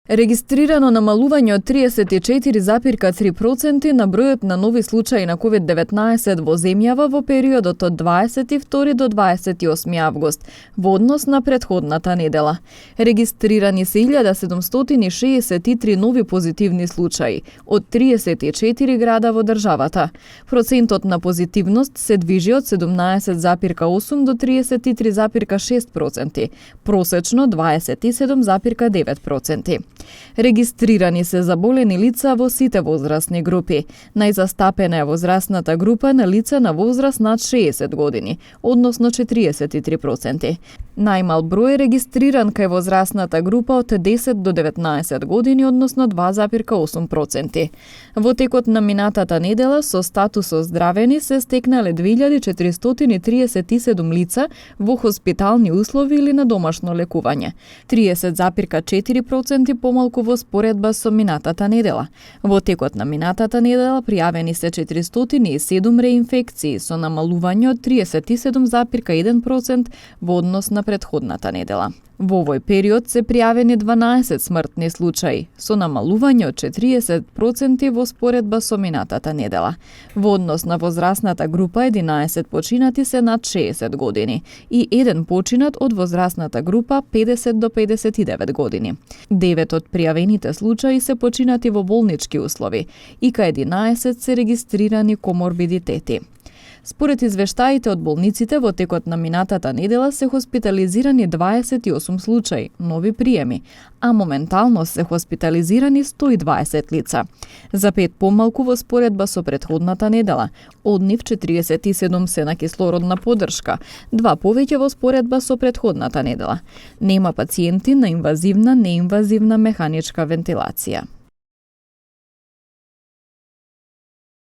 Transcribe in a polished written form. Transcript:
Регистрирано намалување од 34,3% на бројот на нови случаи на COVID-19 во земјава во периодот од 22 до 28 август, во однос на претходната недела. Регистрирани се 1763 нови позитивни случаи од 34 града во државата. Процентот на позитивност се движи од 17,8 до 33,6%, просечно 27,9%. Регистрирани се заболени лица во сите возрастни групи. Најзастапена е возрастната група на лица на возраст над 60 години, односно 43%. Најмал број регистриран кај возрастната група од 10 до 19 години, односно 2,8%. Во текот на минатата недела со статус оздравени се стекнале 2437 лица во хоспитални услови или на домашно лекување, 30,4% помалку во споредба со минатата недела. Во текот на минатата недела пријавени се 407 реинфекции со намалување од 37,1% во однос на претходната недела. Во овој период се пријавени 12 смртни случаи, со намалување од 40% во споредба со минатата недела. Во однос на возрастната група 11 починати се над 60 години и 1 починат од возрастната група 50 до 59 години. 9 од пријавените случаи се починати во болнички услови и кај 11 се регистрирани коморбидитети. Според извештаите од болниците, во текот на минатата недела се хоспитализирани 28 случаи, нови приеми, а моментално се хоспитализирани 120 лица. За 5 помалку во споредба со претходната недела. Од нив 47 се на кислородна поддршка, 2 повеќе во споредба со претходната недела. Нема пациенти на инвазивна, неинвазивна механичка вентилација.